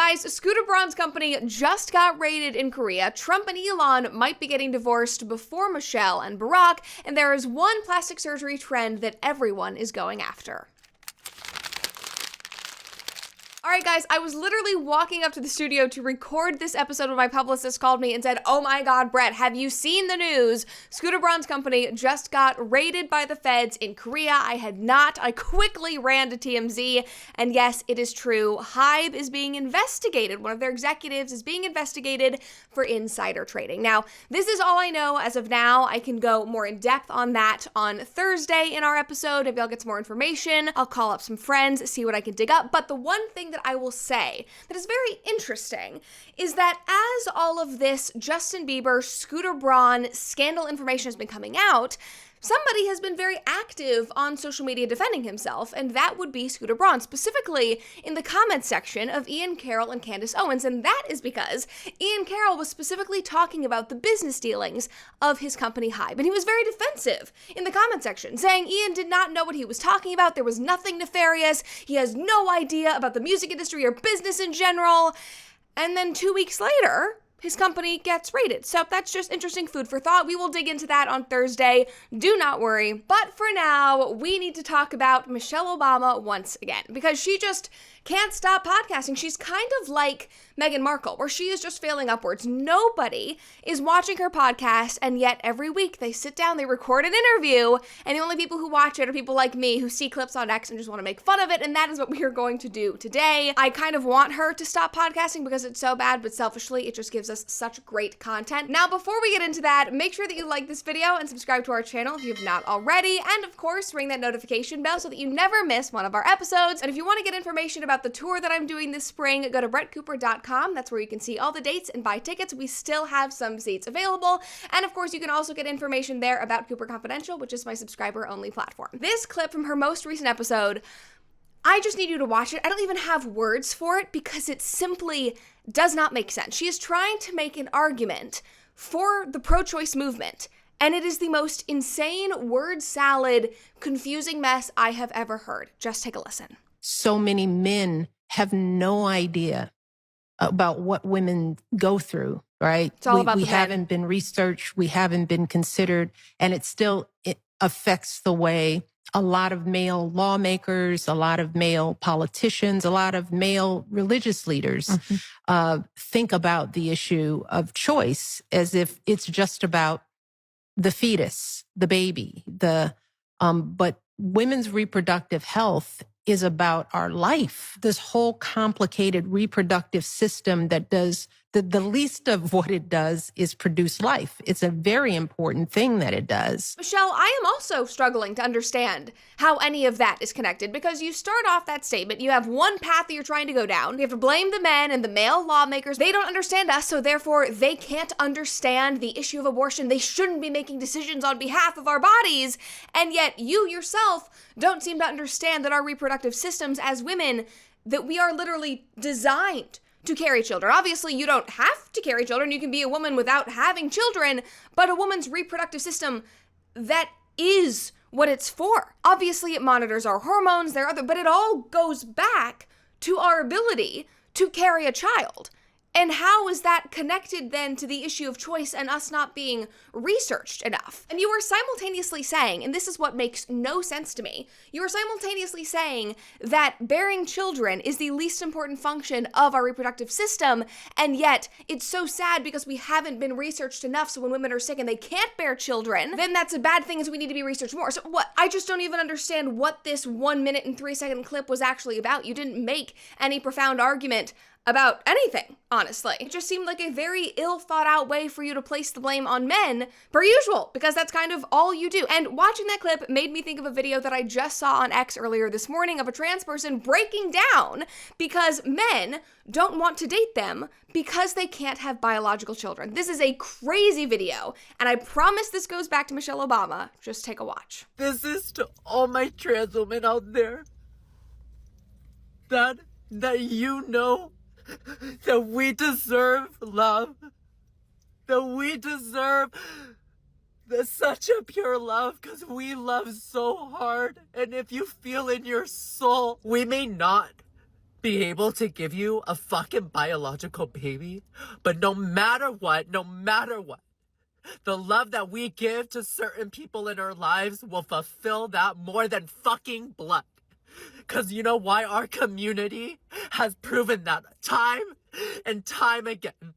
Guys, Scooter Braun's company just got raided in Korea. Trump and Elon might be getting divorced before Michelle and Barack, and there is one plastic surgery trend that everyone is going after. All right, guys, I was literally walking up to the studio to record this episode when my publicist called me and said, oh my God, Brett, have you seen the news? Scooter Braun's company just got raided by the feds in Korea. I had not. I quickly ran to TMZ, and yes, it is true. Hybe is being investigated. One of their executives is being investigated for insider trading. Now, this is all I know as of now. I can go more in depth on that on Thursday in our episode. Maybe I'll get some more information. I'll call up some friends, see what I can dig up. But the one thing that I will say that is very interesting is that as all of this Justin Bieber, Scooter Braun scandal information has been coming out, somebody has been very active on social media defending himself, and that would be Scooter Braun, specifically in the comments section of Ian Carroll and Candace Owens, and that is because Ian Carroll was specifically talking about the business dealings of his company Hybe, and he was very defensive in the comment section, saying Ian did not know what he was talking about, there was nothing nefarious, he has no idea about the music industry or business in general, and then 2 weeks later, his company gets raided. So that's just interesting food for thought. We will dig into that on Thursday. Do not worry. But for now, we need to talk about Michelle Obama once again, because she just can't stop podcasting. She's kind of like Meghan Markle, where she is just failing upwards. Nobody is watching her podcast, and yet every week they sit down, they record an interview, and the only people who watch it are people like me who see clips on X and just want to make fun of it, and that is what we are going to do today. I kind of want her to stop podcasting because it's so bad, but selfishly, it just gives us such great content. Now, before we get into that, make sure that you like this video and subscribe to our channel if you have not already, and of course, ring that notification bell so that you never miss one of our episodes. And if you want to get information about the tour that I'm doing this spring, go to brettcooper.com. That's where you can see all the dates and buy tickets. We still have some seats available. And of course, you can also get information there about Cooper Confidential, which is my subscriber-only platform. This clip from her most recent episode, I just need you to watch it. I don't even have words for it because it simply does not make sense. She is trying to make an argument for the pro-choice movement, and it is the most insane word salad, confusing mess I have ever heard. Just take a listen. So many men have no idea about what women go through, right? It's all about the we men. haven't been researched, we haven't been considered, and it affects the way a lot of male lawmakers, a lot of male politicians, a lot of male religious leaders think about the issue of choice as if it's just about the fetus, the baby, but women's reproductive health is about our life. This whole complicated reproductive system that does the least of what it does is produce life. It's a very important thing that it does. Michelle, I am also struggling to understand how any of that is connected, because you start off that statement, you have one path that you're trying to go down. You have to blame the men and the male lawmakers. They don't understand us, so therefore they can't understand the issue of abortion. They shouldn't be making decisions on behalf of our bodies. And yet you yourself don't seem to understand that our reproductive systems as women, that we are literally designed to carry children. Obviously, you don't have to carry children. You can be a woman without having children, but a woman's reproductive system, that is what it's for. Obviously, it monitors our hormones, but it all goes back to our ability to carry a child. And how is that connected then to the issue of choice and us not being researched enough? And you are simultaneously saying, and this is what makes no sense to me, you are simultaneously saying that bearing children is the least important function of our reproductive system, and yet it's so sad because we haven't been researched enough, so when women are sick and they can't bear children, then that's a bad thing, so we need to be researched more. So what? I just don't even understand what this 1 minute and 3 second clip was actually about. You didn't make any profound argument about anything, honestly. It just seemed like a very ill thought out way for you to place the blame on men, per usual, because that's kind of all you do. And watching that clip made me think of a video that I just saw on X earlier this morning of a trans person breaking down because men don't want to date them because they can't have biological children. This is a crazy video, and I promise this goes back to Michelle Obama. Just take a watch. This is to all my trans women out there that you know that we deserve love, that we deserve such a pure love, because we love so hard. And if you feel in your soul, we may not be able to give you a fucking biological baby, but no matter what, the love that we give to certain people in our lives will fulfill that more than fucking blood. Because you know why? Our community has proven that time and time again.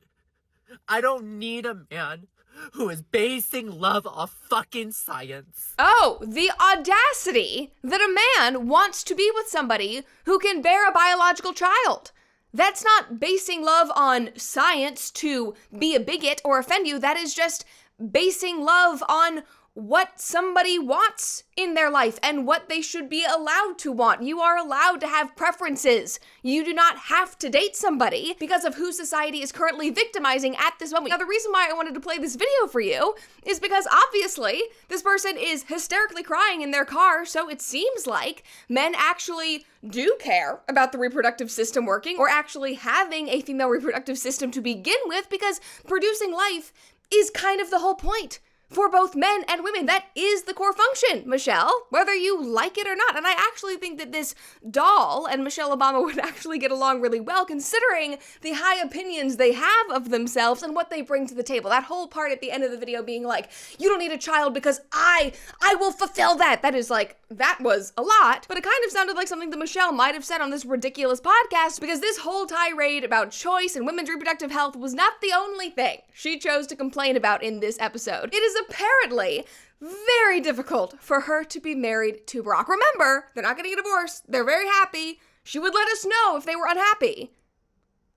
I don't need a man who is basing love off fucking science. Oh, the audacity that a man wants to be with somebody who can bear a biological child. That's not basing love on science to be a bigot or offend you. That is just basing love on what somebody wants in their life and what they should be allowed to want. You are allowed to have preferences. You do not have to date somebody because of who society is currently victimizing at this moment. Now, the reason why I wanted to play this video for you is because obviously this person is hysterically crying in their car, so it seems like men actually do care about the reproductive system working or actually having a female reproductive system to begin with, because producing life is kind of the whole point. For both men and women, that is the core function, Michelle, whether you like it or not. And I actually think that this doll and Michelle Obama would actually get along really well, considering the high opinions they have of themselves and what they bring to the table. That whole part at the end of the video being like, you don't need a child because I will fulfill that. That is like, that was a lot, but it kind of sounded like something that Michelle might have said on this ridiculous podcast, because this whole tirade about choice and women's reproductive health was not the only thing she chose to complain about in this episode. It is apparently very difficult for her to be married to Barack. Remember, they're not getting a divorce. They're very happy. She would let us know if they were unhappy.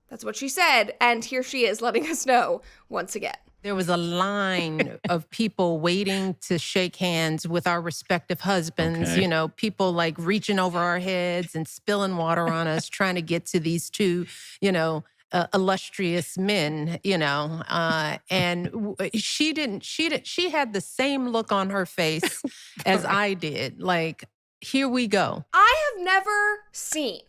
That's what she said, and here she is letting us know once again. There was a line of people waiting to shake hands with our respective husbands, Okay. you know, people like reaching over our heads and spilling water on us, trying to get to these two, you know, illustrious men, you know, and she had the same look on her face as I did. Like, here we go. I have never seen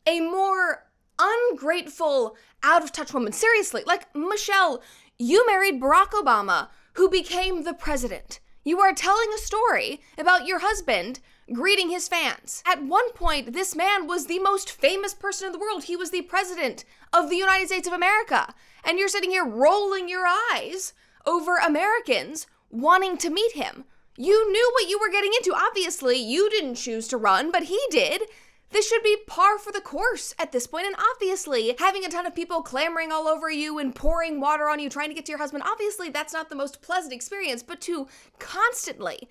a more ungrateful, out of touch woman. Seriously, like, Michelle, you married Barack Obama, who became the president. You are telling a story about your husband greeting his fans. At one point, this man was the most famous person in the world. He was the president of the United States of America. And you're sitting here rolling your eyes over Americans wanting to meet him. You knew what you were getting into. Obviously, you didn't choose to run, but he did. This should be par for the course at this point. And obviously, having a ton of people clamoring all over you and pouring water on you, trying to get to your husband, obviously that's not the most pleasant experience. But to consistently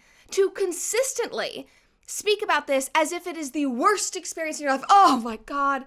speak about this as if it is the worst experience in your life. Oh my God.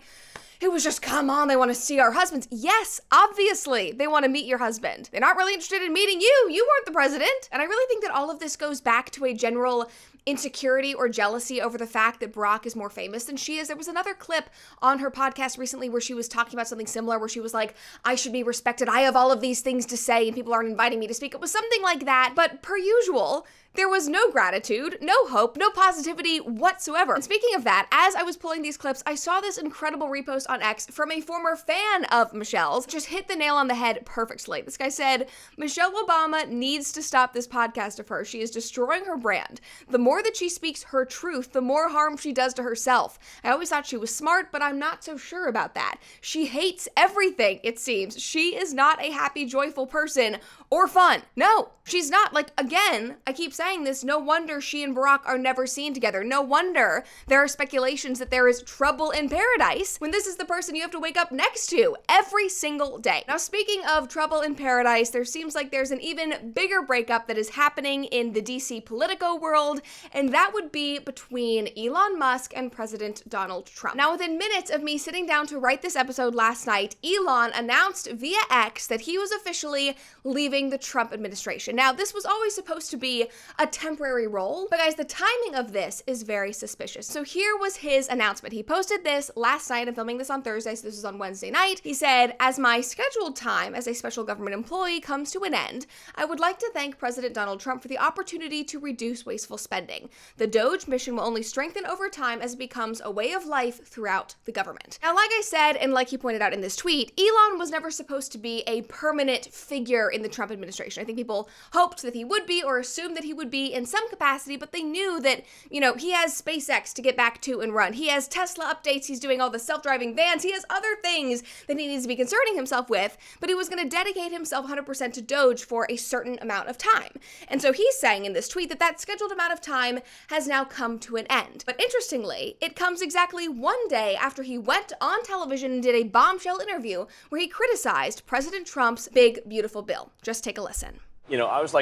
It was just, come on, they want to see our husbands. Yes, obviously, they want to meet your husband. They're not really interested in meeting you. You weren't the president. And I really think that all of this goes back to a general insecurity or jealousy over the fact that Barack is more famous than she is. There was another clip on her podcast recently where she was talking about something similar, where she was like, I should be respected. I have all of these things to say and people aren't inviting me to speak. It was something like that. But per usual, there was no gratitude, no hope, no positivity whatsoever. And speaking of that, as I was pulling these clips, I saw this incredible repost on X from a former fan of Michelle's. Just hit the nail on the head perfectly. This guy said, Michelle Obama needs to stop this podcast of hers. She is destroying her brand. The more that she speaks her truth, the more harm she does to herself. I always thought she was smart, but I'm not so sure about that. She hates everything, it seems. She is not a happy, joyful person or fun. No, she's not. Like, again, I keep saying this, no wonder she and Barack are never seen together. No wonder there are speculations that there is trouble in paradise when this is the person you have to wake up next to every single day. Now, speaking of trouble in paradise, there seems like there's an even bigger breakup that is happening in the DC Politico world, and that would be between Elon Musk and President Donald Trump. Now, within minutes of me sitting down to write this episode last night, Elon announced via X that he was officially leaving the Trump administration. Now, this was always supposed to be a temporary role, but guys, the timing of this is very suspicious. So here was his announcement. He posted this last night. I'm filming this on Thursday, so this is on Wednesday night. He said, as my scheduled time as a special government employee comes to an end, I would like to thank President Donald Trump for the opportunity to reduce wasteful spending. spending. The DOGE mission will only strengthen over time as it becomes a way of life throughout the government. Now, like I said, and like he pointed out in this tweet, Elon was never supposed to be a permanent figure in the Trump administration. I think people hoped that he would be or assumed that he would be in some capacity, but they knew that, he has SpaceX to get back to and run. He has Tesla updates. He's doing all the self-driving vans. He has other things that he needs to be concerning himself with, but he was going to dedicate himself 100% to DOGE for a certain amount of time. And so he's saying in this tweet that that scheduled amount of time has now come to an end. But interestingly, it comes exactly one day after he went on television and did a bombshell interview where he criticized President Trump's big, beautiful bill. Just take a listen. I was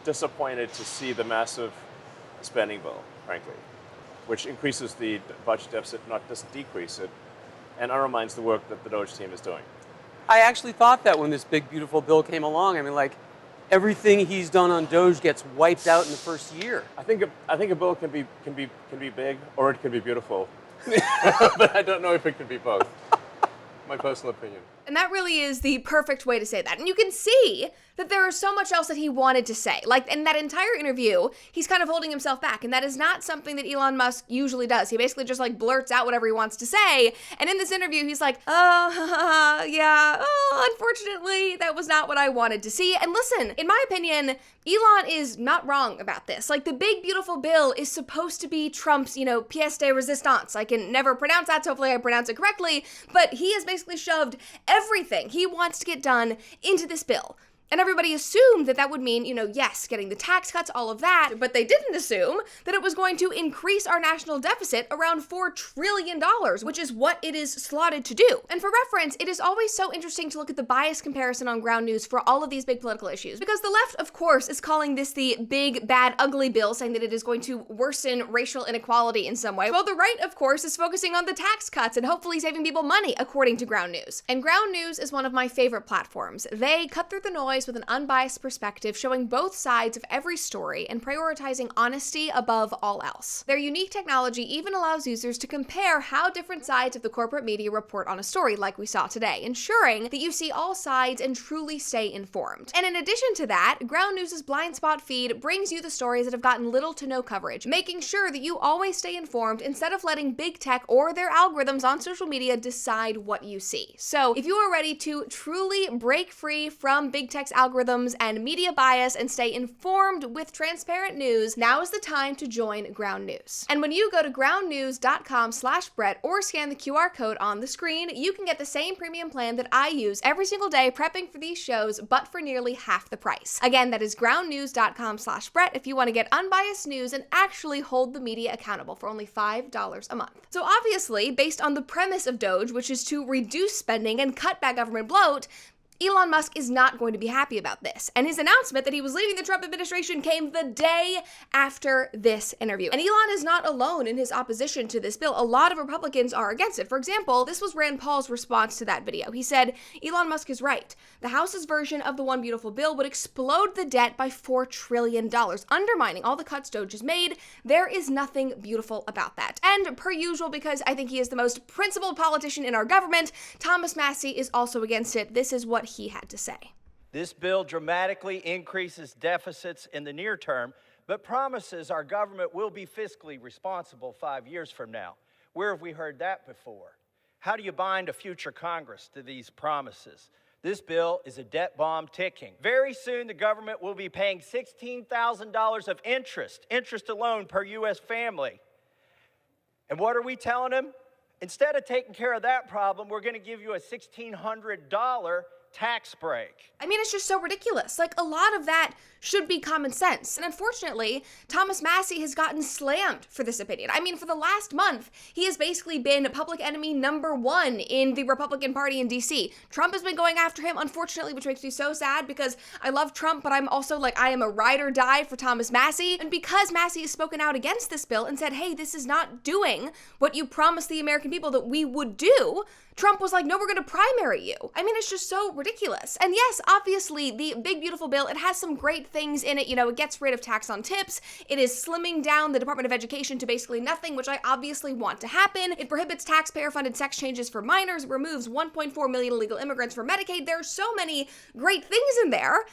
disappointed to see the massive spending bill, frankly, which increases the budget deficit, not just decrease it, and undermines the work that the DOGE team is doing. I actually thought that when this big, beautiful bill came along. Everything he's done on DOGE gets wiped out in the first year. I think a bill can be big or it can be beautiful, but I don't know if it can be both. My personal opinion. And that really is the perfect way to say that. And you can see that there is so much else that he wanted to say. In that entire interview, he's kind of holding himself back. And that is not something that Elon Musk usually does. He basically just blurts out whatever he wants to say. And in this interview, he's like, unfortunately, that was not what I wanted to see. And listen, in my opinion, Elon is not wrong about this. The big, beautiful bill is supposed to be Trump's, pièce de résistance. I can never pronounce that, so hopefully I pronounce it correctly. But he has basically shoved everything he wants to get done into this bill. And everybody assumed that that would mean, yes, getting the tax cuts, all of that, but they didn't assume that it was going to increase our national deficit around $4 trillion, which is what it is slotted to do. And for reference, it is always so interesting to look at the bias comparison on ground news for all of these big political issues, because the left, of course, is calling this the big, bad, ugly bill, saying that it is going to worsen racial inequality in some way, while the right, of course, is focusing on the tax cuts and hopefully saving people money, according to ground news. And ground news is one of my favorite platforms. They cut through the noise with an unbiased perspective, showing both sides of every story and prioritizing honesty above all else. Their unique technology even allows users to compare how different sides of the corporate media report on a story, like we saw today, ensuring that you see all sides and truly stay informed. And in addition to that, Ground News's blind spot feed brings you the stories that have gotten little to no coverage, making sure that you always stay informed instead of letting big tech or their algorithms on social media decide what you see. So if you are ready to truly break free from big tech's algorithms and media bias and stay informed with transparent news, now is the time to join Ground News. And when you go to groundnews.com/Brett or scan the QR code on the screen, you can get the same premium plan that I use every single day prepping for these shows, but for nearly half the price. Again, that is groundnews.com/Brett if you want to get unbiased news and actually hold the media accountable for only $5 a month. So obviously, based on the premise of DOGE, which is to reduce spending and cut back government bloat, Elon Musk is not going to be happy about this. And his announcement that he was leaving the Trump administration came the day after this interview. And Elon is not alone in his opposition to this bill. A lot of Republicans are against it. For example, this was Rand Paul's response to that video. He said, Elon Musk is right. The House's version of the One Beautiful Bill would explode the debt by $4 trillion, undermining all the cuts DOGE has made. There is nothing beautiful about that. And per usual, because I think he is the most principled politician in our government, Thomas Massie is also against it. This is what he had to say. This bill dramatically increases deficits in the near term, but promises our government will be fiscally responsible 5 years from now. Where have we heard that before? How do you bind a future Congress to these promises? This bill is a debt bomb ticking. Very soon, the government will be paying $16,000 of interest alone per U.S. family. And what are we telling them? Instead of taking care of that problem, we're going to give you a $1,600 tax break. I mean, it's just so ridiculous. A lot of that should be common sense. And unfortunately, Thomas Massie has gotten slammed for this opinion. I mean, for the last month, he has basically been public enemy number one in the Republican Party in DC. Trump has been going after him, unfortunately, which makes me so sad because I love Trump, but I'm also I am a ride or die for Thomas Massie. And because Massie has spoken out against this bill and said, hey, this is not doing what you promised the American people that we would do, Trump was like, no, we're going to primary you. I mean, it's just so ridiculous. And yes, obviously, the big, beautiful bill, it has some great things in it. It gets rid of tax on tips. It is slimming down the Department of Education to basically nothing, which I obviously want to happen. It prohibits taxpayer-funded sex changes for minors. It removes 1.4 million illegal immigrants from Medicaid. There are so many great things in there.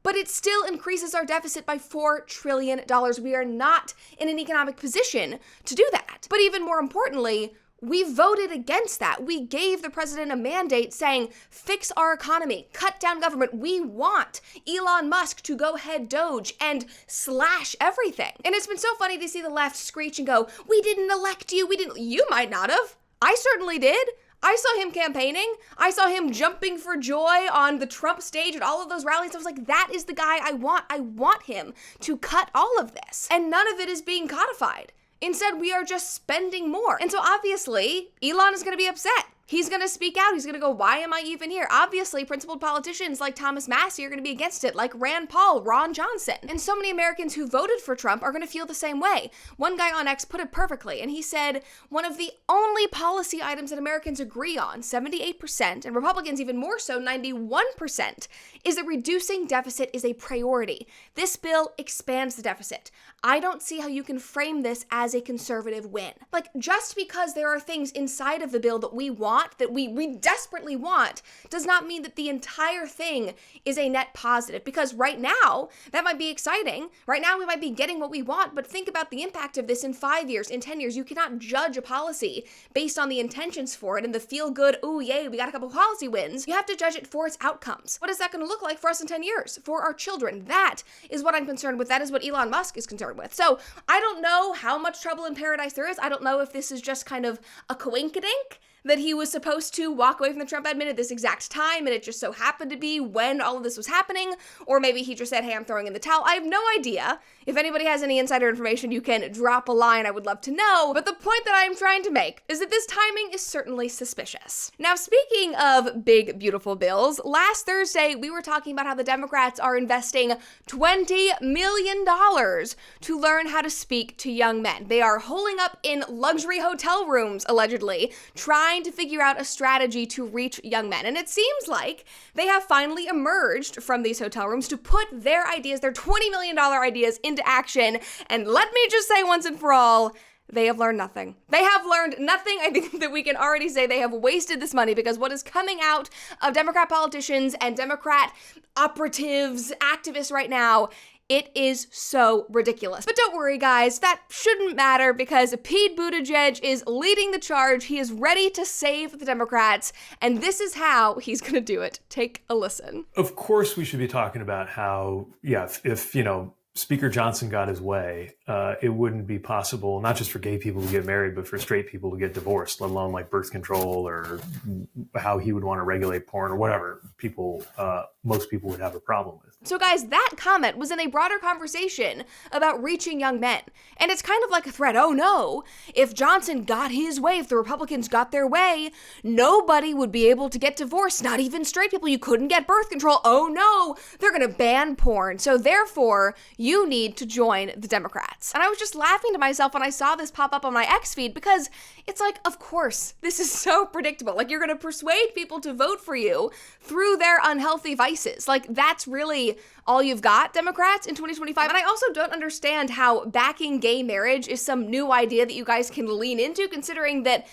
but it still increases our deficit by $4 trillion. We are not in an economic position to do that. But even more importantly, we voted against that. We gave the president a mandate saying, fix our economy, cut down government. We want Elon Musk to go head DOGE and slash everything. And it's been so funny to see the left screech and go, we didn't elect you. You might not have. I certainly did. I saw him campaigning. I saw him jumping for joy on the Trump stage at all of those rallies. I was like, that is the guy I want. I want him to cut all of this. And none of it is being codified. Instead, we are just spending more. And so obviously, Elon is going to be upset. He's going to speak out. He's going to go, why am I even here? Obviously, principled politicians like Thomas Massie are going to be against it, like Rand Paul, Ron Johnson. And so many Americans who voted for Trump are going to feel the same way. One guy on X put it perfectly, and he said, one of the only policy items that Americans agree on, 78%, and Republicans even more so, 91%, is that reducing deficit is a priority. This bill expands the deficit. I don't see how you can frame this as a conservative win. Like, just because there are things inside of the bill that we want, that we desperately want, does not mean that the entire thing is a net positive. Because right now, that might be exciting. Right now, we might be getting what we want, but think about the impact of this in 5 years, in 10 years. You cannot judge a policy based on the intentions for it and the feel-good, ooh, yay, we got a couple policy wins. You have to judge it for its outcomes. What is that going to look like for us in 10 years? For our children? That is what I'm concerned with. That is what Elon Musk is concerned with. So I don't know how much trouble in paradise there is. I don't know if this is just kind of a coinkydink that he was supposed to walk away from the Trump admin at this exact time, and it just so happened to be when all of this was happening, or maybe he just said, hey, I'm throwing in the towel. I have no idea. If anybody has any insider information, you can drop a line. I would love to know. But the point that I'm trying to make is that this timing is certainly suspicious. Now, speaking of big, beautiful bills, last Thursday, we were talking about how the Democrats are investing $20 million to learn how to speak to young men. They are holing up in luxury hotel rooms, allegedly, trying to figure out a strategy to reach young men. And it seems like they have finally emerged from these hotel rooms to put their ideas, their $20 million ideas, into action. And let me just say once and for all, they have learned nothing. They have learned nothing. I think that we can already say they have wasted this money, because what is coming out of Democrat politicians and Democrat operatives, activists right now, it is so ridiculous. But don't worry, guys, that shouldn't matter, because Pete Buttigieg is leading the charge. He is ready to save the Democrats, and this is how he's gonna do it. Take a listen. Of course, we should be talking about how, if Speaker Johnson got his way, it wouldn't be possible, not just for gay people to get married, but for straight people to get divorced, let alone like birth control, or how he would want to regulate porn, or whatever most people would have a problem with. So guys, that comment was in a broader conversation about reaching young men. And it's kind of like a threat. Oh no, if Johnson got his way, if the Republicans got their way, nobody would be able to get divorced, not even straight people. You couldn't get birth control. Oh no, they're going to ban porn. So therefore, you need to join the Democrats. And I was just laughing to myself when I saw this pop up on my X feed, because it's like, of course, this is so predictable. Like, you're going to persuade people to vote for you through their unhealthy vices. Like, that's really all you've got, Democrats, in 2025. And I also don't understand how backing gay marriage is some new idea that you guys can lean into, considering that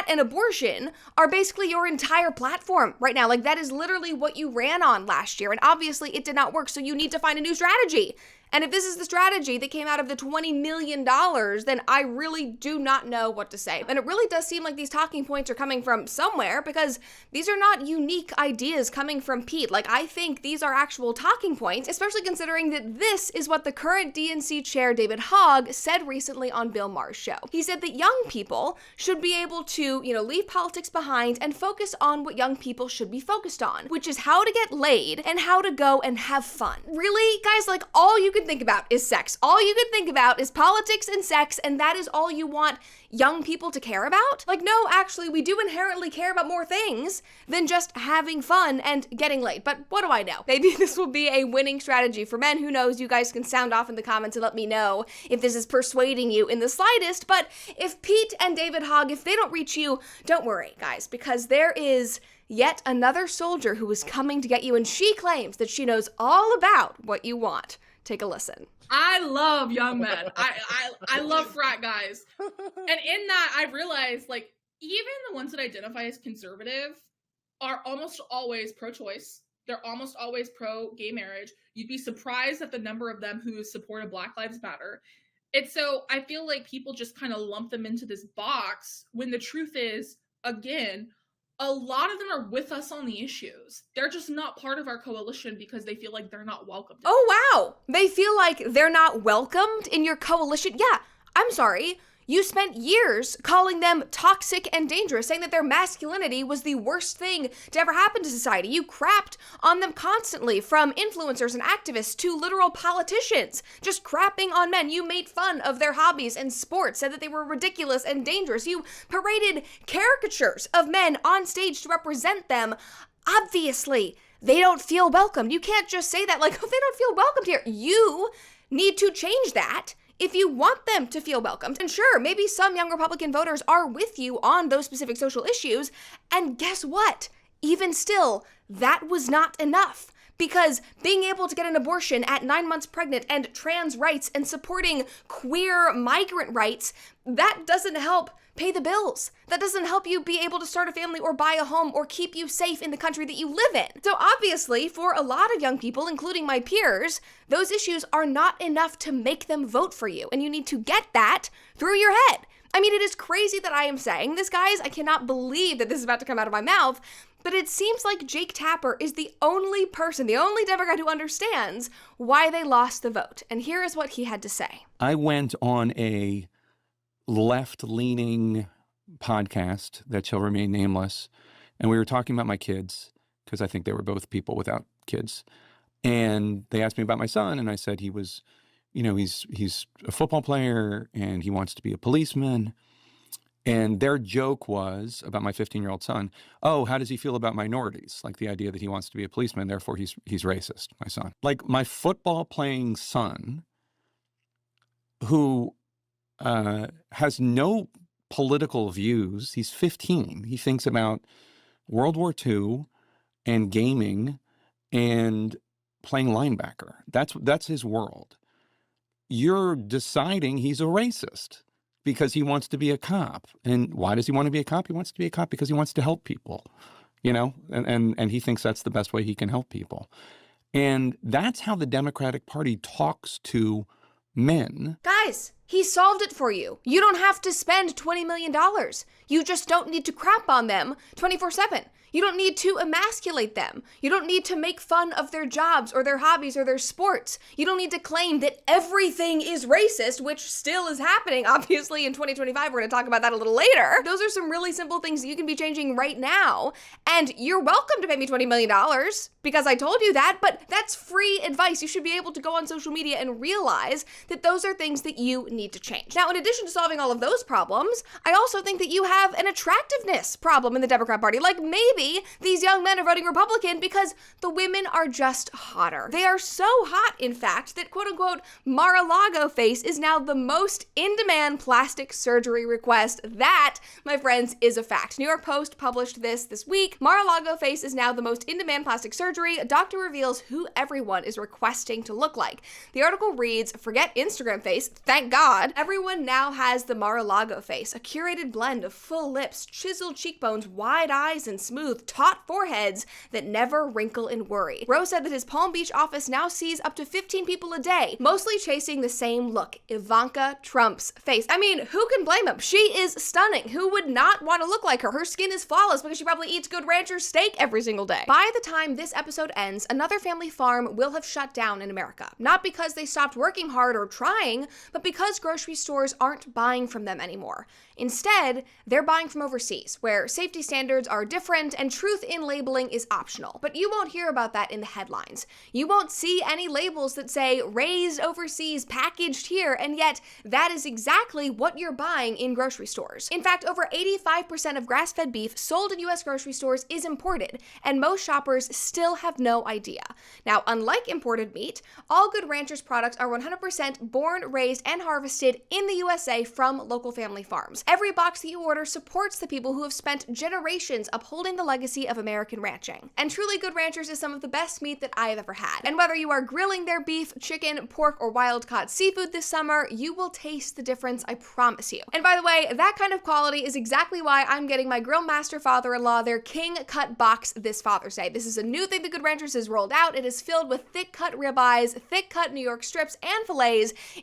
and abortion are basically your entire platform right now. Like, that is literally what you ran on last year. And obviously it did not work. So you need to find a new strategy. And if this is the strategy that came out of the $20 million, then I really do not know what to say. And it really does seem like these talking points are coming from somewhere, because these are not unique ideas coming from Pete. Like, I think these are actual talking points, especially considering that this is what the current DNC chair, David Hogg, said recently on Bill Maher's show. He said that young people should be able to, leave politics behind and focus on what young people should be focused on, which is how to get laid and how to go and have fun. Really, guys, like, all you can think about is sex. All you can think about is politics and sex, and that is all you want young people to care about? Like, no, actually, we do inherently care about more things than just having fun and getting laid. But what do I know? Maybe this will be a winning strategy for men. Who knows? You guys can sound off in the comments and let me know if this is persuading you in the slightest. But if Pete and David Hogg, if they don't reach you, don't worry, guys, because there is yet another soldier who is coming to get you, and she claims that she knows all about what you want. Take a listen. I love young men. I love frat guys. And in that, I've realized, like, even the ones that identify as conservative are almost always pro-choice. They're almost always pro-gay marriage. You'd be surprised at the number of them who supported Black Lives Matter. And so I feel like people just kind of lump them into this box when the truth is, again, a lot of them are with us on the issues. They're just not part of our coalition because they feel like they're not welcomed. Oh, wow. They feel like they're not welcomed in your coalition? Yeah, I'm sorry. You spent years calling them toxic and dangerous, saying that their masculinity was the worst thing to ever happen to society. You crapped on them constantly, from influencers and activists to literal politicians, just crapping on men. You made fun of their hobbies and sports, said that they were ridiculous and dangerous. You paraded caricatures of men on stage to represent them. Obviously, they don't feel welcomed. You can't just say that like, oh, they don't feel welcomed here. You need to change that if you want them to feel welcomed. And sure, maybe some young Republican voters are with you on those specific social issues. And guess what? Even still, that was not enough. Because being able to get an abortion at 9 months pregnant and trans rights and supporting queer migrant rights, that doesn't help pay the bills. That doesn't help you be able to start a family or buy a home or keep you safe in the country that you live in. So obviously, for a lot of young people, including my peers, those issues are not enough to make them vote for you. And you need to get that through your head. I mean, it is crazy that I am saying this, guys. I cannot believe that this is about to come out of my mouth. But it seems like Jake Tapper is the only person, the only Democrat who understands why they lost the vote. And here is what he had to say. I went on a left-leaning podcast that shall remain nameless, and we were talking about my kids, because I think they were both people without kids. And they asked me about my son, and I said he was, he's a football player, and he wants to be a policeman. And their joke was about my 15-year-old son, oh, how does he feel about minorities? Like the idea that he wants to be a policeman, therefore he's racist, my son. Like my football-playing son, who has no political views. He's 15. He thinks about World War II and gaming and playing linebacker. That's his world. You're deciding he's a racist because he wants to be a cop. And why does he want to be a cop? He wants to be a cop because he wants to help people, and he thinks that's the best way he can help people. And that's how the Democratic Party talks to men. Guys, he solved it for you. You don't have to spend $20 million. You just don't need to crap on them 24/7. You don't need to emasculate them. You don't need to make fun of their jobs or their hobbies or their sports. You don't need to claim that everything is racist, which still is happening, obviously, in 2025. We're going to talk about that a little later. Those are some really simple things that you can be changing right now. And you're welcome to pay me $20 million because I told you that, but that's free advice. You should be able to go on social media and realize that those are things that you need to change. Now, in addition to solving all of those problems, I also think that you have an attractiveness problem in the Democrat Party. Like maybe these young men are voting Republican because the women are just hotter. They are so hot, in fact, that quote-unquote Mar-a-Lago Face is now the most in-demand plastic surgery request. That, my friends, is a fact. New York Post published this week. Mar-a-Lago Face is now the most in-demand plastic surgery. A doctor reveals who everyone is requesting to look like. The article reads, forget Instagram face, thank God. Everyone now has the Mar-a-Lago Face, a curated blend of full lips, chiseled cheekbones, wide eyes, and smooth, taut foreheads that never wrinkle in worry. Rowe said that his Palm Beach office now sees up to 15 people a day, mostly chasing the same look, Ivanka Trump's face. I mean, who can blame him? She is stunning. Who would not want to look like her? Her skin is flawless because she probably eats good rancher's steak every single day. By the time this episode ends, another family farm will have shut down in America. Not because they stopped working hard or trying, but because grocery stores aren't buying from them anymore. Instead, they're buying from overseas, where safety standards are different and truth in labeling is optional. But you won't hear about that in the headlines. You won't see any labels that say raised overseas, packaged here, and yet that is exactly what you're buying in grocery stores. In fact, over 85% of grass-fed beef sold in U.S. grocery stores is imported, and most shoppers still have no idea. Now, unlike imported meat, all Good Ranchers products are 100% born, raised, and harvested harvested in the USA from local family farms. Every box that you order supports the people who have spent generations upholding the legacy of American ranching. And Truly Good Ranchers is some of the best meat that I have ever had. And whether you are grilling their beef, chicken, pork, or wild-caught seafood this summer, you will taste the difference, I promise you. And by the way, that kind of quality is exactly why I'm getting my Grill Master father-in-law their King Cut box this Father's Day. This is a new thing that Good Ranchers has rolled out. It is filled with thick-cut ribeyes, thick-cut New York strips, and fillets.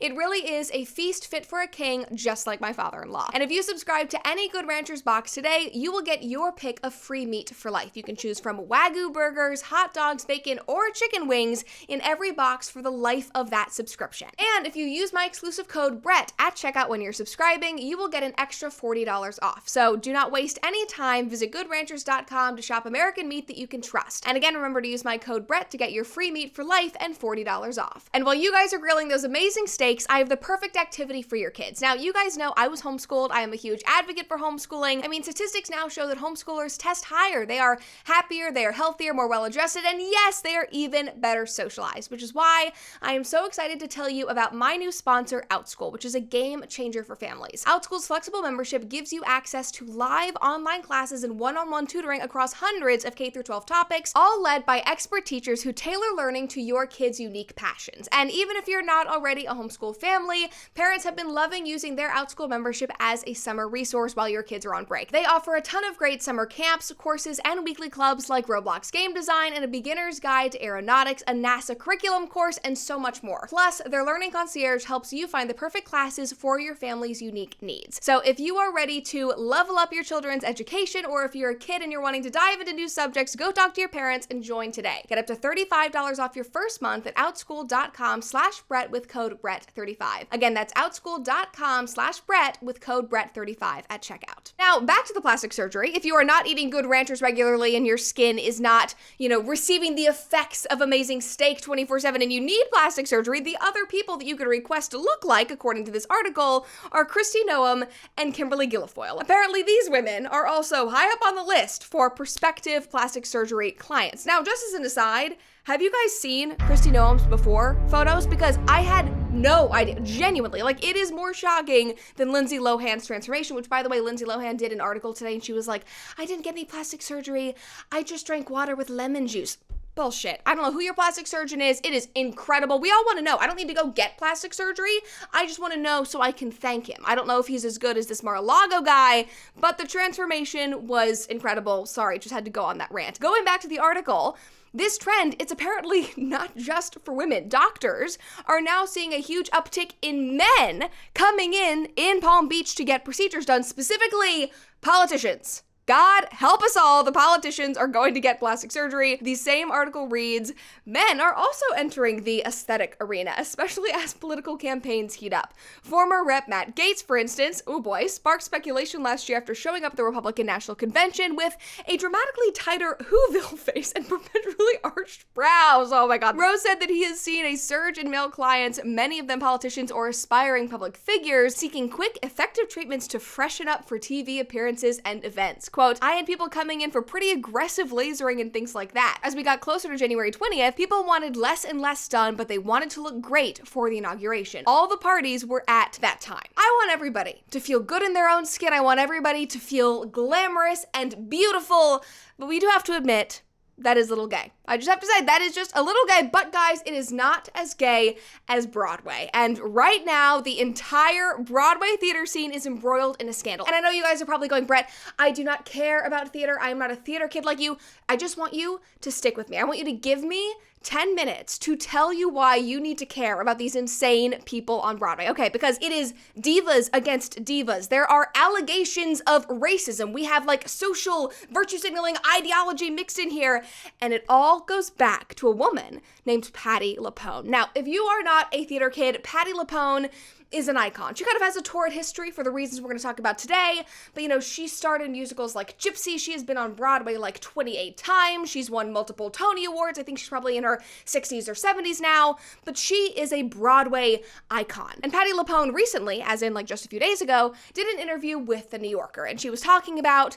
It really is a feast fit for a king, just like my father-in-law. And if you subscribe to any Good Ranchers box today, you will get your pick of free meat for life. You can choose from Wagyu burgers, hot dogs, bacon, or chicken wings in every box for the life of that subscription. And if you use my exclusive code BRETT at checkout when you're subscribing, you will get an extra $40 off. So do not waste any time. Visit goodranchers.com to shop American meat that you can trust. And again, remember to use my code BRETT to get your free meat for life and $40 off. And while you guys are grilling those amazing steaks, I have the perfect activity for your kids. Now, you guys know I was homeschooled. I am a huge advocate for homeschooling. I mean, statistics now show that homeschoolers test higher. They are happier, they are healthier, more well-adjusted, and yes, they are even better socialized, which is why I am so excited to tell you about my new sponsor, OutSchool, which is a game changer for families. OutSchool's flexible membership gives you access to live online classes and one-on-one tutoring across hundreds of K-12 topics, all led by expert teachers who tailor learning to your kids' unique passions. And even if you're not already a homeschool family, parents have been loving using their OutSchool membership as a summer resource while your kids are on break. They offer a ton of great summer camps, courses, and weekly clubs like Roblox game design and a beginner's guide to aeronautics, a NASA curriculum course, and so much more. Plus, their learning concierge helps you find the perfect classes for your family's unique needs. So if you are ready to level up your children's education, or if you're a kid and you're wanting to dive into new subjects, go talk to your parents and join today. Get up to $35 off your first month at outschool.com/Brett with code BRETT35. Again, that's outschool.com/Brett with code BRETT35 at checkout. Now, back to the plastic surgery. If you are not eating Good Ranchers regularly and your skin is not, receiving the effects of amazing steak 24/7 and you need plastic surgery, the other people that you could request to look like, according to this article, are Kristi Noem and Kimberly Guilfoyle. Apparently, these women are also high up on the list for prospective plastic surgery clients. Now, just as an aside, have you guys seen Kristi Noem's before photos? Because I had no idea, genuinely. Like, it is more shocking than Lindsay Lohan's transformation, which, by the way, Lindsay Lohan did an article today, and she was like, I didn't get any plastic surgery. I just drank water with lemon juice. Bullshit. I don't know who your plastic surgeon is. It is incredible. We all want to know. I don't need to go get plastic surgery. I just want to know so I can thank him. I don't know if he's as good as this Mar-a-Lago guy, but the transformation was incredible. Sorry, just had to go on that rant. Going back to the article, this trend, it's apparently not just for women. Doctors are now seeing a huge uptick in men coming in Palm Beach to get procedures done, specifically politicians. God help us all, the politicians are going to get plastic surgery. The same article reads, men are also entering the aesthetic arena, especially as political campaigns heat up. Former Rep. Matt Gaetz, for instance, oh boy, sparked speculation last year after showing up at the Republican National Convention with a dramatically tighter Whoville face and perpetually arched brows. Oh my God. Rose said that he has seen a surge in male clients, many of them politicians or aspiring public figures, seeking quick, effective treatments to freshen up for TV appearances and events. Quote, I had people coming in for pretty aggressive lasering and things like that. As we got closer to January 20th, people wanted less and less done, but they wanted to look great for the inauguration. All the parties were at that time. I want everybody to feel good in their own skin. I want everybody to feel glamorous and beautiful, but we do have to admit, that is a little gay. I just have to say, that is just a little gay, but guys, it is not as gay as Broadway. And right now, the entire Broadway theater scene is embroiled in a scandal. And I know you guys are probably going, Brett, I do not care about theater. I am not a theater kid like you. I just want you to stick with me. I want you to give me 10 minutes to tell you why you need to care about these insane people on Broadway. Okay, because it is divas against divas. There are allegations of racism. We have like social virtue signaling ideology mixed in here, and it all goes back to a woman named Patti LuPone. Now, if you are not a theater kid, Patti LuPone is an icon. She kind of has a torrid history for the reasons we're going to talk about today, but she started musicals like Gypsy. She has been on Broadway like 28 times. She's won multiple Tony Awards. I think she's probably in her 60s or 70s now, but she is a Broadway icon. And Patti LuPone recently, as in like just a few days ago, did an interview with The New Yorker, and she was talking about,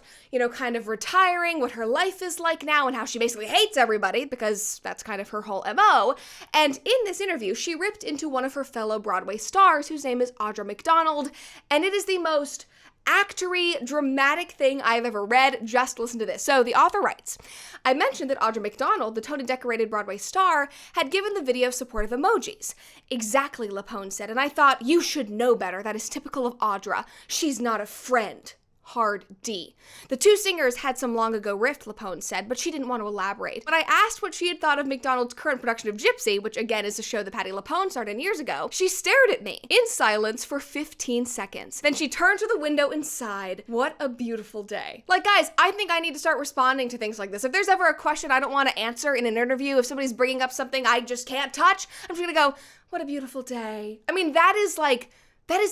kind of retiring, what her life is like now, and how she basically hates everybody because that's kind of her whole MO. And in this interview, she ripped into one of her fellow Broadway stars whose name is Audra McDonald, and it is the most actory, dramatic thing I've ever read. Just listen to this. So the author writes, I mentioned that Audra McDonald, the Tony-decorated Broadway star, had given the video supportive emojis. Exactly, Lapone said, and I thought, you should know better. That is typical of Audra. She's not a friend. Hard D. The two singers had some long ago rift, Lapone said, but she didn't want to elaborate. When I asked what she had thought of McDonald's current production of Gypsy, which again is a show that Patti LuPone starred in years ago, she stared at me in silence for 15 seconds. Then she turned to the window and sighed. What a beautiful day. Like, guys, I think I need to start responding to things like this. If there's ever a question I don't want to answer in an interview, if somebody's bringing up something I just can't touch, I'm just gonna go, what a beautiful day. I mean, that is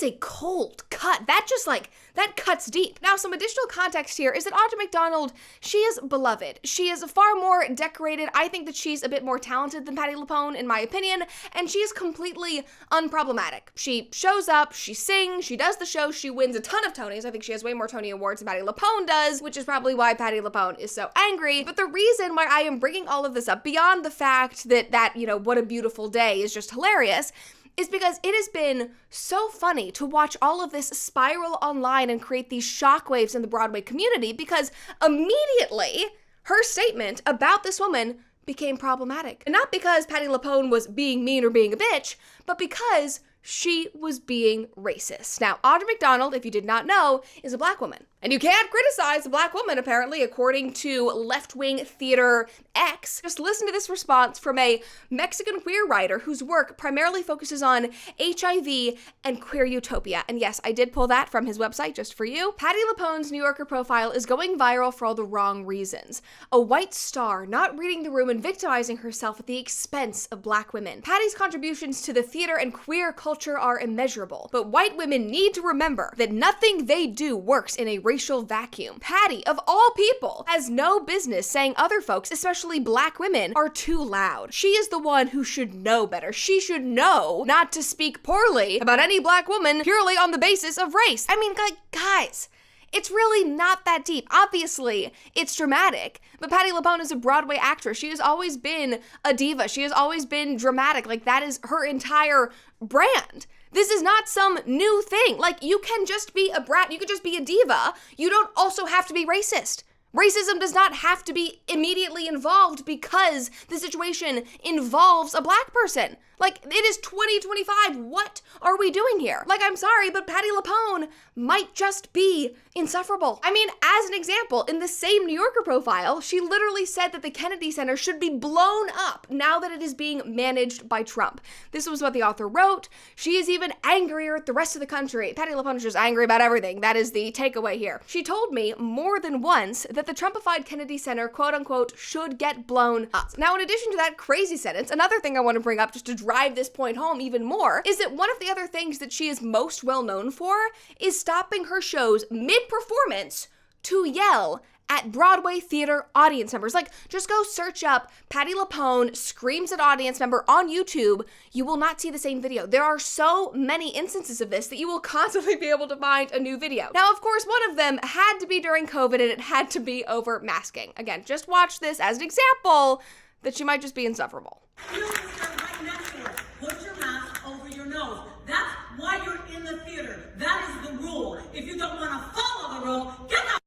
a cold cut. That cuts deep. Now, some additional context here is that Audra McDonald, she is beloved. She is far more decorated. I think that she's a bit more talented than Patti LuPone, in my opinion, and she is completely unproblematic. She shows up, she sings, she does the show, she wins a ton of Tonys. I think she has way more Tony Awards than Patti LuPone does, which is probably why Patti LuPone is so angry. But the reason why I am bringing all of this up, beyond the fact that, what a beautiful day is just hilarious, is because it has been so funny to watch all of this spiral online and create these shockwaves in the Broadway community, because immediately her statement about this woman became problematic. And not because Patti LuPone was being mean or being a bitch, but because she was being racist. Now, Audra McDonald, if you did not know, is a black woman. And you can't criticize a black woman, apparently, according to left-wing theater X. Just listen to this response from a Mexican queer writer whose work primarily focuses on HIV and queer utopia. And yes, I did pull that from his website just for you. Patti LuPone's New Yorker profile is going viral for all the wrong reasons. A white star not reading the room and victimizing herself at the expense of black women. Patti's contributions to the theater and queer culture are immeasurable, but white women need to remember that nothing they do works in a racial vacuum. Patti, of all people, has no business saying other folks, especially black women, are too loud. She is the one who should know better. She should know not to speak poorly about any black woman purely on the basis of race. I mean, guys, it's really not that deep. Obviously, it's dramatic, but Patti LuPone is a Broadway actress. She has always been a diva. She has always been dramatic. Like, that is her entire brand. This is not some new thing. Like, you can just be a brat, you could just be a diva. You don't also have to be racist. Racism does not have to be immediately involved because the situation involves a black person. Like, it is 2025. What are we doing here? Like, I'm sorry, but Patti LuPone might just be insufferable. I mean, as an example, in the same New Yorker profile, she literally said that the Kennedy Center should be blown up now that it is being managed by Trump. This was what the author wrote. She is even angrier at the rest of the country. Patti LuPone is just angry about everything. That is the takeaway here. She told me more than once that the Trumpified Kennedy Center, quote unquote, should get blown up. Now, in addition to that crazy sentence, another thing I want to bring up just to drive this point home even more is that one of the other things that she is most well known for is stopping her shows mid-performance to yell at Broadway theater audience members. Like, just go search up Patti LuPone screams at audience member on YouTube. You will not see the same video. There are so many instances of this that you will constantly be able to find a new video. Now, of course, one of them had to be during COVID, and it had to be over masking. Again, just watch this as an example that she might just be insufferable. You right next to her. Put your mask over your nose. That's why you're in the theater. That is the rule. If you don't want to follow the rule, get the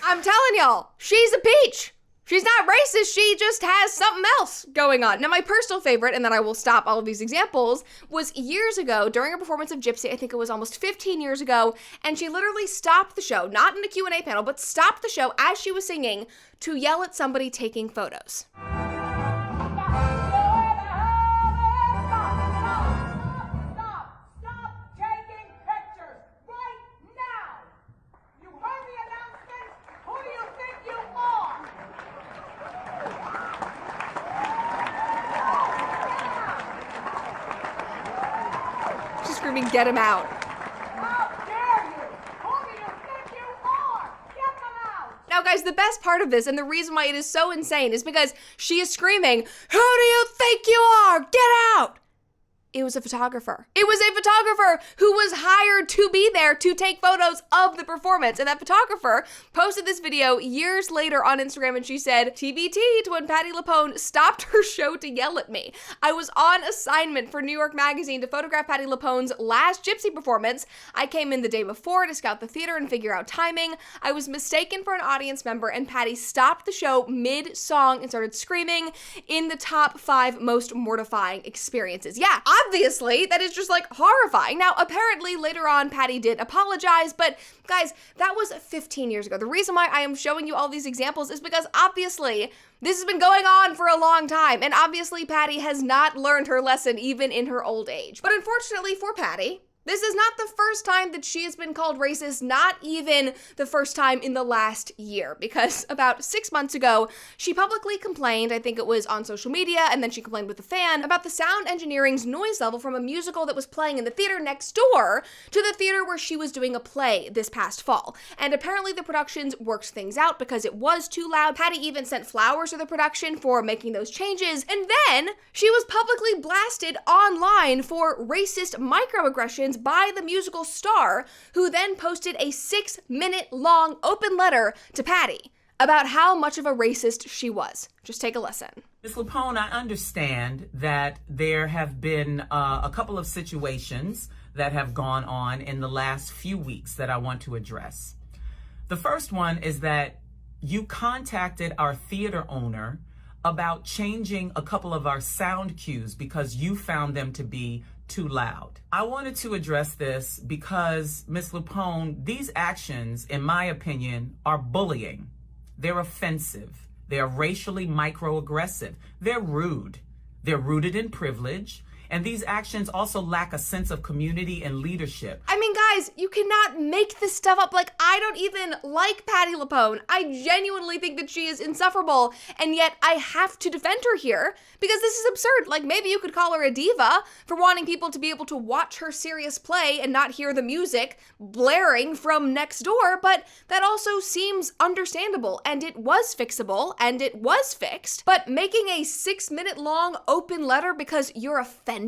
I'm telling y'all, she's a peach. She's not racist, she just has something else going on. Now, my personal favorite, and then I will stop all of these examples, was years ago during a performance of Gypsy. I think it was almost 15 years ago, and she literally stopped the show, not in a Q&A panel, but stopped the show as she was singing to yell at somebody taking photos. Screaming, get him out. How dare you? Who do you think you are? Get them out! Now, guys, the best part of this, and the reason why it is so insane, is because she is screaming, who do you think you are? Get out! It was a photographer. It was a photographer who was hired to be there to take photos of the performance. And that photographer posted this video years later on Instagram, and she said, TBT to when Patti LuPone stopped her show to yell at me. I was on assignment for New York Magazine to photograph Patti LuPone's last Gypsy performance. I came in the day before to scout the theater and figure out timing. I was mistaken for an audience member, and Patti stopped the show mid-song and started screaming in the top 5 most mortifying experiences. Yeah, obviously, that is just like horrifying. Now, apparently later on, Patti did apologize, but guys, that was 15 years ago. The reason why I am showing you all these examples is because obviously this has been going on for a long time, and obviously Patti has not learned her lesson even in her old age. But unfortunately for Patti, this is not the first time that she has been called racist, not even the first time in the last year, because about 6 months ago, she publicly complained, I think it was on social media, and then she complained with a fan, about the sound engineering's noise level from a musical that was playing in the theater next door to the theater where she was doing a play this past fall. And apparently the productions worked things out because it was too loud. Patti even sent flowers to the production for making those changes, and then she was publicly blasted online for racist microaggressions by the musical star, who then posted a 6-minute long open letter to Patti about how much of a racist she was. Just take a listen. Ms. LuPone, I understand that there have been a couple of situations that have gone on in the last few weeks that I want to address. The first one is that you contacted our theater owner about changing a couple of our sound cues because you found them to be too loud. I wanted to address this because, Ms. LuPone, these actions, in my opinion, are bullying. They're offensive. They're racially microaggressive. They're rude. They're rooted in privilege. And these actions also lack a sense of community and leadership. I mean, guys, you cannot make this stuff up. Like, I don't even like Patti LuPone. I genuinely think that she is insufferable, and yet I have to defend her here because this is absurd. Like, maybe you could call her a diva for wanting people to be able to watch her serious play and not hear the music blaring from next door, but that also seems understandable, and it was fixable, and it was fixed. But making a 6-minute long open letter because you're offended?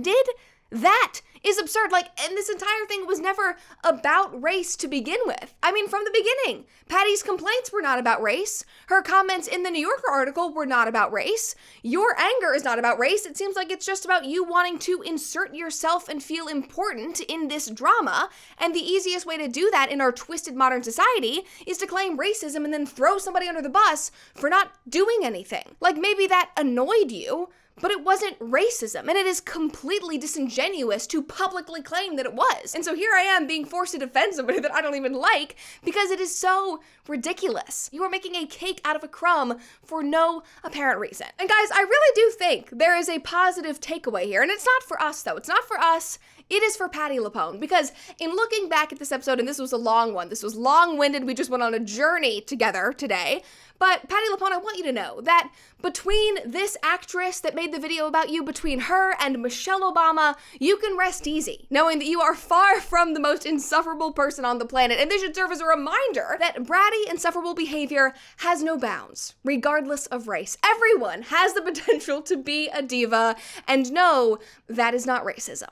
That is absurd. Like, and this entire thing was never about race to begin with. I mean, from the beginning, Patti's complaints were not about race. Her comments in the New Yorker article were not about race. Your anger is not about race. It seems like it's just about you wanting to insert yourself and feel important in this drama. And the easiest way to do that in our twisted modern society is to claim racism and then throw somebody under the bus for not doing anything. Like, maybe that annoyed you, but it wasn't racism, and it is completely disingenuous to publicly claim that it was. And so here I am being forced to defend somebody that I don't even like because it is so ridiculous. You are making a cake out of a crumb for no apparent reason. And guys, I really do think there is a positive takeaway here, and it's not for us though. It's not for us. It is for Patti LuPone, because in looking back at this episode, and this was a long one, this was long-winded, we just went on a journey together today, but Patti LuPone, I want you to know that between this actress that made the video about you, between her and Michelle Obama, you can rest easy, knowing that you are far from the most insufferable person on the planet, and this should serve as a reminder that bratty, insufferable behavior has no bounds, regardless of race. Everyone has the potential to be a diva, and no, that is not racism.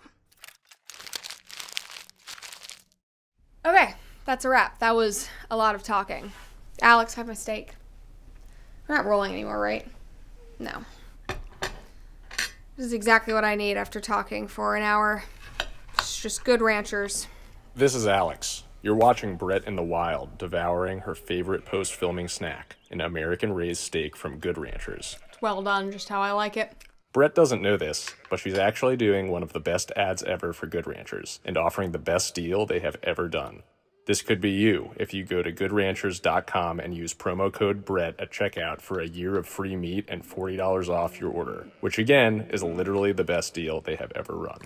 Okay, that's a wrap. That was a lot of talking. Alex, have my steak. We're not rolling anymore, right? No. This is exactly what I need after talking for an hour. It's just good ranchers. This is Alex. You're watching Brett in the wild, devouring her favorite post-filming snack, an American-raised steak from Good Ranchers. It's well done, just how I like it. Brett doesn't know this, but she's actually doing one of the best ads ever for Good Ranchers and offering the best deal they have ever done. This could be you if you go to goodranchers.com and use promo code BRETT at checkout for a year of free meat and $40 off your order, which again is literally the best deal they have ever run.